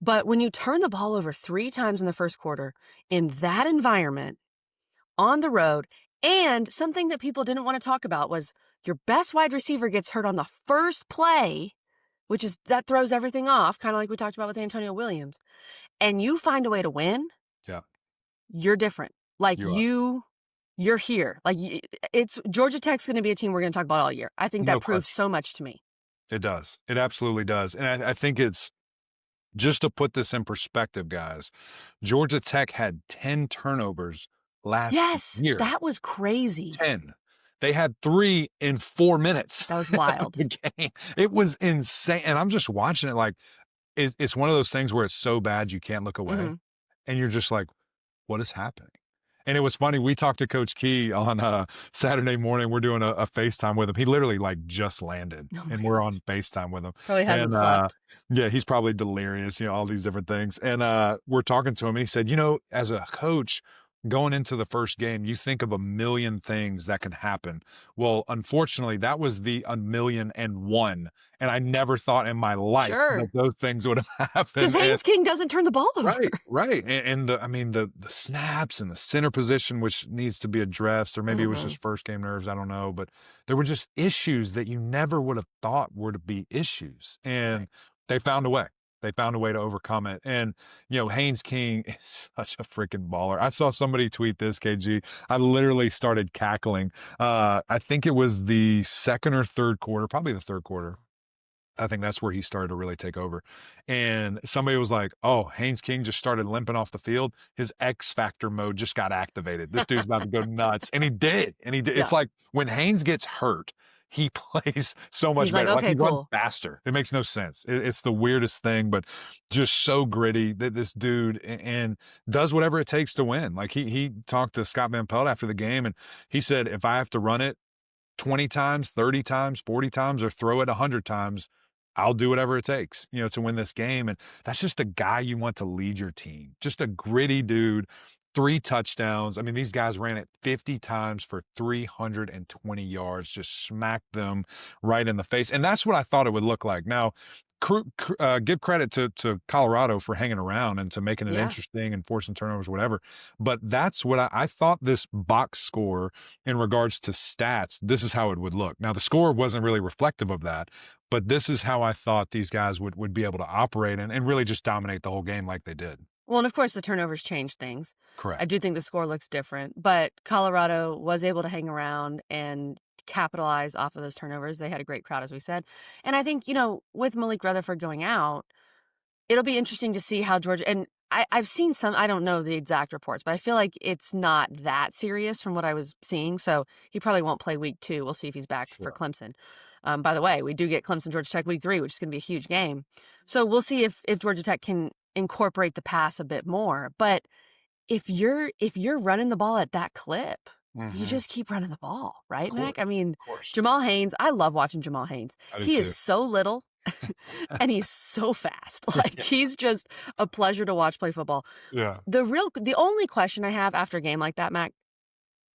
Speaker 1: But when you turn the ball over 3 times in the first quarter in that environment, on the road, and something that people didn't want to talk about was your best wide receiver gets hurt on the first play, that throws everything off, kind of like we talked about with Antonio Williams, and you find a way to win,
Speaker 2: Yeah,
Speaker 1: you're different. Like
Speaker 2: you are.
Speaker 1: you're here. Like it's Georgia Tech's going to be a team we're going to talk about all year. I think
Speaker 2: No
Speaker 1: that proves
Speaker 2: question.
Speaker 1: so much to me.
Speaker 2: It does. It absolutely does. And I think it's just to put this in perspective, guys. Georgia Tech had 10 turnovers last
Speaker 1: Yes,
Speaker 2: year.
Speaker 1: that was crazy.
Speaker 2: 10. They had 3 in 4 minutes.
Speaker 1: That was
Speaker 2: of
Speaker 1: wild.
Speaker 2: the game. It was insane. And I'm just watching it like it's one of those things where it's so bad you can't look away.
Speaker 1: Mhm.
Speaker 2: And you're just like, what is happening? And it was funny. We talked to Coach Key on Saturday morning. We're doing a FaceTime with him. He literally like just landed,
Speaker 1: Oh my
Speaker 2: and we're
Speaker 1: gosh.
Speaker 2: on FaceTime with him.
Speaker 1: Probably hasn't
Speaker 2: And
Speaker 1: slept.
Speaker 2: yeah, he's probably delirious. All these different things. And we're talking to him, and he said, as a coach going into the first game, you think of a million things that can happen. Well, unfortunately, that was the 1,000,001, and I never thought in my life
Speaker 1: Sure.
Speaker 2: that those things would have happened.
Speaker 1: Because Haynes King doesn't turn the ball over.
Speaker 2: Right, right. And the snaps and the center position, which needs to be addressed, or maybe it was
Speaker 1: Mhm.
Speaker 2: just first game nerves, I don't know. But there were just issues that you never would have thought were to be issues. And
Speaker 1: Right.
Speaker 2: they found a way. They found a way to overcome it. And, Haynes King is such a freaking baller. I saw somebody tweet this, KG. I literally started cackling. I think it was the second or third quarter, probably the third quarter. I think that's where he started to really take over. And somebody was like, "Oh, Haynes King just started limping off the field. His X Factor mode just got activated. This dude's about to go nuts." And he did. And he did.
Speaker 1: Yeah.
Speaker 2: It's like when Haynes gets hurt, he plays so much
Speaker 1: He's like,
Speaker 2: better. Like he
Speaker 1: okay,
Speaker 2: runs
Speaker 1: cool.
Speaker 2: faster. It makes no sense. It's the weirdest thing, but just so gritty that this dude and does whatever it takes to win. Like he talked to Scott Van Pelt after the game, and he said, if I have to run it 20 times, 30 times, 40 times, or throw it 100 times, I'll do whatever it takes, to win this game. And that's just a guy you want to lead your team. Just a gritty dude, 3 touchdowns. I mean, these guys ran it 50 times for 320 yards, just smacked them right in the face. And that's what I thought it would look like. Now, give credit to Colorado for hanging around and to making it
Speaker 1: Yeah.
Speaker 2: interesting and forcing turnovers, whatever. But that's what I thought this box score in regards to stats, this is how it would look. Now, the score wasn't really reflective of that, but this is how I thought these guys would be able to operate and really just dominate the whole game like they did.
Speaker 1: Well, and of course, the turnovers changed things.
Speaker 2: Correct.
Speaker 1: I do think the score looks different, but Colorado was able to hang around and capitalize off of those turnovers. They had a great crowd, as we said. And I think, with Malik Rutherford going out, it'll be interesting to see how Georgia, and I've seen some, I don't know the exact reports, but I feel like it's not that serious from what I was seeing. So he probably won't play week 2. We'll see if he's back for
Speaker 2: Sure.
Speaker 1: Clemson. By the way, we do get Clemson Georgia Tech week 3, which is going to be a huge game. So we'll see if Georgia Tech can incorporate the pass a bit more. But if you're running the ball at that clip, you
Speaker 2: Mm-hmm.
Speaker 1: just keep running the ball, right,
Speaker 2: Of
Speaker 1: Mac?
Speaker 2: course.
Speaker 1: I mean,
Speaker 2: Of course.
Speaker 1: Jamal Haynes, I love watching Jamal Haynes.
Speaker 2: I do
Speaker 1: He is
Speaker 2: too.
Speaker 1: so little and he's so fast. Like
Speaker 2: Yeah.
Speaker 1: he's just a pleasure to watch play football.
Speaker 2: Yeah.
Speaker 1: The only question I have after a game like that, Mac,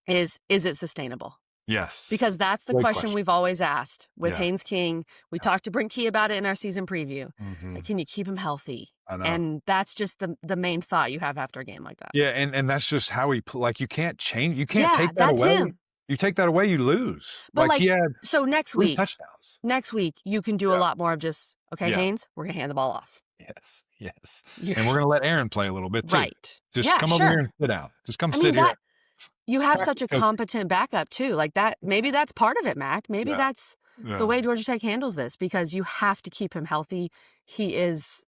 Speaker 1: is it sustainable?
Speaker 2: Yes.
Speaker 1: Because that's the
Speaker 2: Great
Speaker 1: question
Speaker 2: question.
Speaker 1: we've always asked with
Speaker 2: Yes.
Speaker 1: Haynes King. We
Speaker 2: Yeah.
Speaker 1: talked to Brent Key about it in our season preview.
Speaker 2: Mm-hmm.
Speaker 1: Like, can you keep him healthy?
Speaker 2: I know.
Speaker 1: And that's just the main thought you have after a game like that.
Speaker 2: Yeah, and that's just how like, you can't change you can't
Speaker 1: Yeah,
Speaker 2: take that
Speaker 1: that's
Speaker 2: away.
Speaker 1: him.
Speaker 2: You take that away, you lose.
Speaker 1: But
Speaker 2: Like, he
Speaker 1: like,
Speaker 2: had
Speaker 1: so
Speaker 2: 3 touchdowns.
Speaker 1: next week, you can do a
Speaker 2: Yeah.
Speaker 1: lot more of just, okay,
Speaker 2: Yeah.
Speaker 1: Haynes, we're gonna hand the ball off.
Speaker 2: Yes, yes.
Speaker 1: You
Speaker 2: And we're gonna let Aaron play a little bit too.
Speaker 1: right.
Speaker 2: Just
Speaker 1: Yeah,
Speaker 2: come over here
Speaker 1: sure.
Speaker 2: and sit down. Just come
Speaker 1: I mean,
Speaker 2: sit here.
Speaker 1: that you have such
Speaker 2: Practice
Speaker 1: a
Speaker 2: coaching.
Speaker 1: competent backup too. Like that, maybe that's part of it, Mac. Maybe
Speaker 2: Yeah,
Speaker 1: that's the
Speaker 2: yeah,
Speaker 1: way Georgia Tech handles this because you have to keep him healthy. He is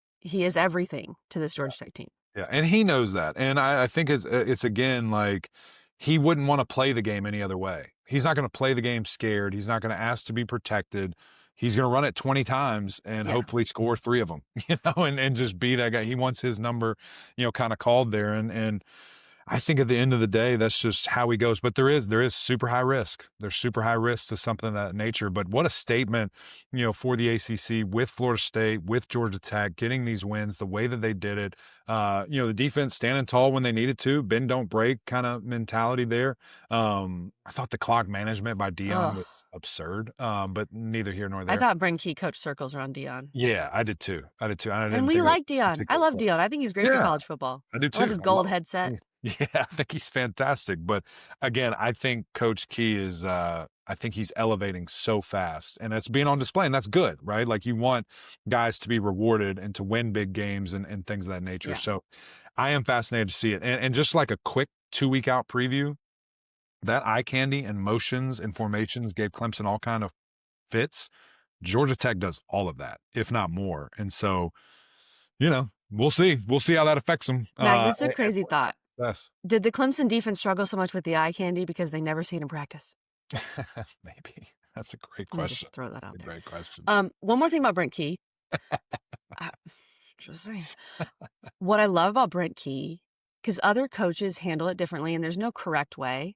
Speaker 1: everything to this
Speaker 2: yeah,
Speaker 1: Georgia Tech team.
Speaker 2: yeah, and he knows that, and I think it's again, like, he wouldn't wanna play the game any other way. He's not gonna play the game scared, he's not gonna ask to be protected. He's gonna run it 20 times and
Speaker 1: Yeah.
Speaker 2: hopefully score 3 of them, and just be that guy. He wants his number, kinda called there, and I think at the end of the day, that's just how he goes. But there is super high risk. There's super high risk to something of that nature. But what a statement, for the ACC with Florida State, with Georgia Tech, getting these wins the way that they did it. The defense standing tall when they needed to, bend don't break kind of mentality there. I thought the clock management by Dion
Speaker 1: Oh,
Speaker 2: was absurd. But neither here nor
Speaker 1: I
Speaker 2: there.
Speaker 1: thought Brent Key coached circles around Dion.
Speaker 2: Yeah, I did too. I did too. I
Speaker 1: And
Speaker 2: didn't
Speaker 1: we
Speaker 2: think it was
Speaker 1: like Dion. I
Speaker 2: particularly
Speaker 1: love
Speaker 2: close.
Speaker 1: Dion. I think he's great for
Speaker 2: Yeah,
Speaker 1: college football.
Speaker 2: I do
Speaker 1: I love
Speaker 2: too.
Speaker 1: his
Speaker 2: I
Speaker 1: gold
Speaker 2: love
Speaker 1: headset.
Speaker 2: him. Yeah, I think he's fantastic. But again, I think Coach Key is I think he's elevating so fast and that's being on display. And that's good, right? Like you want guys to be rewarded and to win big games and things of that nature.
Speaker 1: Yeah.
Speaker 2: So I am fascinated to see it. And just like a quick 2 week out preview, that eye candy and motions and formations gave Clemson all kind of fits. Georgia Tech does all of that, if not more. And so, we'll see. We'll see how that affects them.
Speaker 1: Mac, this is a crazy thought.
Speaker 2: Yes.
Speaker 1: Did the Clemson defense struggle so much with the eye candy because they never see it in practice?
Speaker 2: Maybe. That's a great
Speaker 1: Let me
Speaker 2: question.
Speaker 1: just throw that out
Speaker 2: A
Speaker 1: there.
Speaker 2: great question.
Speaker 1: One more thing about Brent Key. Just saying. What I love about Brent Key, because other coaches handle it differently and there's no correct way,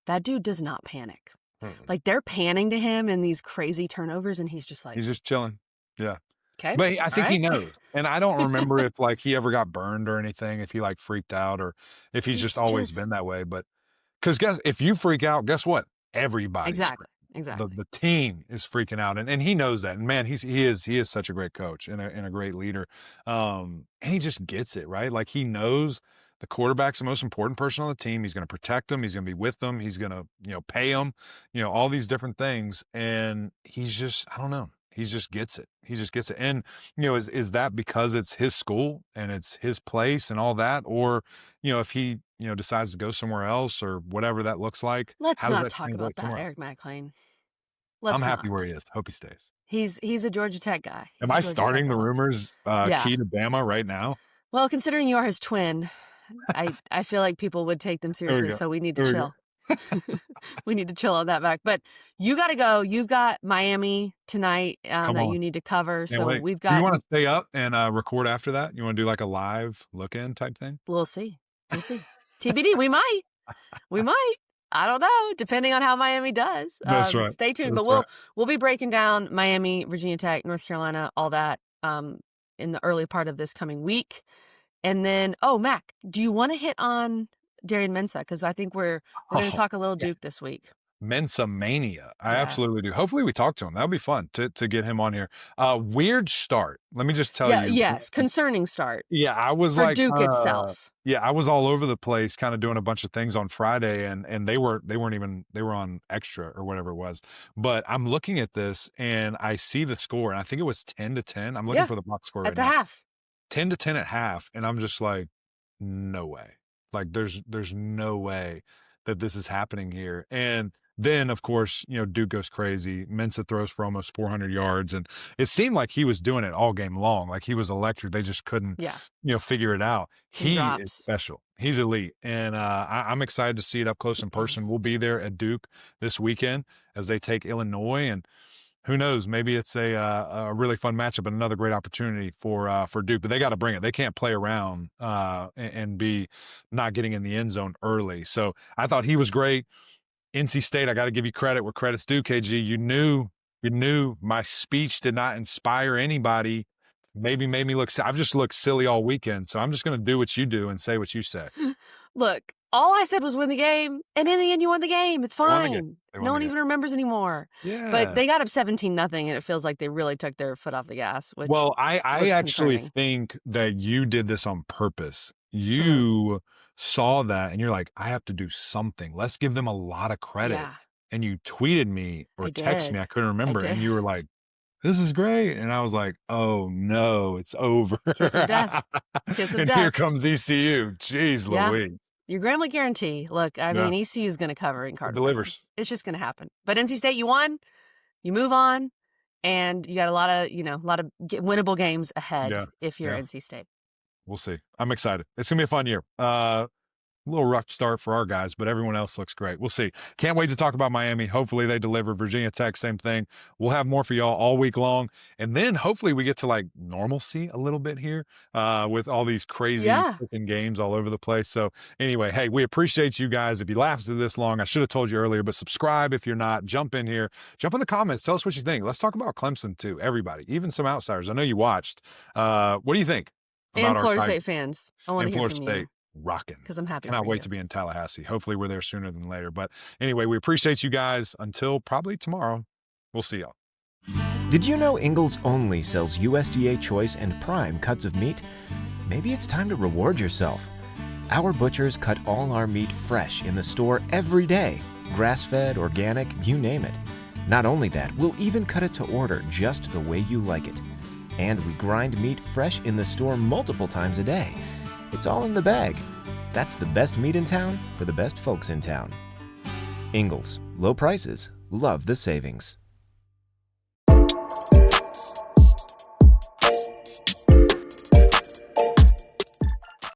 Speaker 1: that dude does not panic.
Speaker 2: Mm-mm.
Speaker 1: Like they're panning to him in these crazy turnovers and he's just like,
Speaker 2: He's just chilling. Yeah.
Speaker 1: okay,
Speaker 2: But I
Speaker 1: all
Speaker 2: think he
Speaker 1: right.
Speaker 2: knows. And I don't remember if like he ever got burned or anything, if he like freaked out or if he's just
Speaker 1: He's
Speaker 2: always
Speaker 1: just
Speaker 2: been that way. But because if you freak out, guess what? Everybody's
Speaker 1: exactly.
Speaker 2: freaking.
Speaker 1: Exactly.
Speaker 2: The team is freaking out. And he knows that. And man, he is such a great coach and a great leader. And he just gets it, right? Like he knows the quarterback's the most important person on the team. He's going to protect them. He's going to be with them. He's going to, pay them, all these different things. And he's just, I don't know. He just gets it. He just gets it. And, is that because it's his school and it's his place and all that? Or, if he, decides to go somewhere else or whatever that looks like,
Speaker 1: Let's
Speaker 2: how does
Speaker 1: not
Speaker 2: that
Speaker 1: talk about
Speaker 2: translate
Speaker 1: that,
Speaker 2: somewhere else?
Speaker 1: Eric McLean.
Speaker 2: I'm
Speaker 1: Let's
Speaker 2: happy
Speaker 1: not.
Speaker 2: where he is. Hope he stays.
Speaker 1: He's a Georgia Tech guy.
Speaker 2: Am
Speaker 1: He's a
Speaker 2: I
Speaker 1: Georgia Tech
Speaker 2: starting the
Speaker 1: alum.
Speaker 2: rumors
Speaker 1: Yeah.
Speaker 2: key to Bama right now?
Speaker 1: Well, considering you are his twin, I feel like people would take them
Speaker 2: There we
Speaker 1: seriously,
Speaker 2: go.
Speaker 1: so we need to
Speaker 2: There we go.
Speaker 1: chill. We need to chill on that back. But you got to go. You've got Miami tonight
Speaker 2: Come
Speaker 1: that
Speaker 2: on.
Speaker 1: you need to cover.
Speaker 2: Can't
Speaker 1: So
Speaker 2: wait.
Speaker 1: we've
Speaker 2: Do you
Speaker 1: got.
Speaker 2: want to stay up and record after that? You want to do like a live look-in type thing?
Speaker 1: We'll see. We'll see. TBD. We might. We might. I don't know. Depending on how Miami does.
Speaker 2: That's right.
Speaker 1: Stay tuned.
Speaker 2: That's
Speaker 1: But
Speaker 2: right.
Speaker 1: we'll be breaking down Miami, Virginia Tech, North Carolina, all that in the early part of this coming week. And then, Mac, do you want to hit on Darian Mensah? Because I think we're going to
Speaker 2: Oh,
Speaker 1: talk a little
Speaker 2: yeah.
Speaker 1: Duke this week.
Speaker 2: Mensa Mania. I
Speaker 1: Yeah.
Speaker 2: absolutely do. Hopefully we talk to him. That'll be fun to get him on here. Weird start. Let me just tell you.
Speaker 1: Yes. Concerning start
Speaker 2: Yeah, I was
Speaker 1: for
Speaker 2: like,
Speaker 1: Duke itself.
Speaker 2: yeah, I was all over the place, kind of doing a bunch of things on Friday, and they were on extra or whatever it was. But I'm looking at this and I see the score, and I think it was 10-10. I'm looking
Speaker 1: Yeah,
Speaker 2: for the box score
Speaker 1: at
Speaker 2: right
Speaker 1: the
Speaker 2: now.
Speaker 1: half.
Speaker 2: 10-10 at half, and I'm just like, no way. Like there's no way that this is happening here. And Then, of course, Duke goes crazy. Mensah throws for almost 400 yards, and it seemed like he was doing it all game long. Like he was electric. They just couldn't,
Speaker 1: Yeah.
Speaker 2: figure it out.
Speaker 1: Some
Speaker 2: He is
Speaker 1: drops.
Speaker 2: special. He's elite, and I'm excited to see it up close in person. We'll be there at Duke this weekend as they take Illinois, and who knows? Maybe it's a really fun matchup and another great opportunity for Duke. But they got to bring it. They can't play around and be not getting in the end zone early. So I thought he was great. NC State, I got to give you credit where credit's due, KG. You knew my speech did not inspire anybody. Maybe made me look. I've just looked silly all weekend, so I'm just going to do what you do and say what you say.
Speaker 1: Look, all I said was win the game, and in the end, you won the game. It's fine. No one even remembers anymore.
Speaker 2: Yeah.
Speaker 1: But they got up 17-0, and it feels like they really took their foot off the gas. Which
Speaker 2: I actually
Speaker 1: concerning.
Speaker 2: think that you did this on purpose. You saw that, and you're like, I have to do something. Let's give them a lot of credit.
Speaker 1: Yeah.
Speaker 2: And you tweeted me or texted me. I couldn't remember, and you
Speaker 1: did.
Speaker 2: were like, "This is great," and I was like, "Oh no, it's over."
Speaker 1: Kiss of death. Kiss of
Speaker 2: And
Speaker 1: death.
Speaker 2: here comes ECU. Jeez
Speaker 1: Yeah.
Speaker 2: Louise.
Speaker 1: Your Grambling guarantee. Look, I mean, ECU is going to cover in
Speaker 2: It
Speaker 1: Carter.
Speaker 2: delivers.
Speaker 1: It's just going to happen. But NC State, you won. You move on, and you got a lot of winnable games ahead if you're NC State.
Speaker 2: We'll see. I'm excited. It's gonna be a fun year. A little rough start for our guys, but everyone else looks great. We'll see. Can't wait to talk about Miami. Hopefully they deliver. Virginia Tech, same thing. We'll have more for y'all all week long. And then hopefully we get to like normalcy a little bit here with all these crazy freaking games all over the place. So anyway, hey, we appreciate you guys. If you lasted this long, I should have told you earlier, but subscribe if you're not. Jump in here. Jump in the comments. Tell us what you think. Let's talk about Clemson too. Everybody, even some outsiders. I know you watched. What do you think?
Speaker 1: And Florida State fans. I want to hear from you.
Speaker 2: Rocking.
Speaker 1: Because I'm happy.
Speaker 2: Cannot wait to be in Tallahassee. Hopefully we're there sooner than later. But anyway, we appreciate you guys. Until probably tomorrow. We'll see y'all.
Speaker 3: Did you know Ingles only sells USDA choice and prime cuts of meat? Maybe it's time to reward yourself. Our butchers cut all our meat fresh in the store every day. Grass-fed, organic, you name it. Not only that, we'll even cut it to order just the way you like it. And we grind meat fresh in the store multiple times a day. It's all in the bag. That's the best meat in town for the best folks in town. Ingles, low prices, love the savings.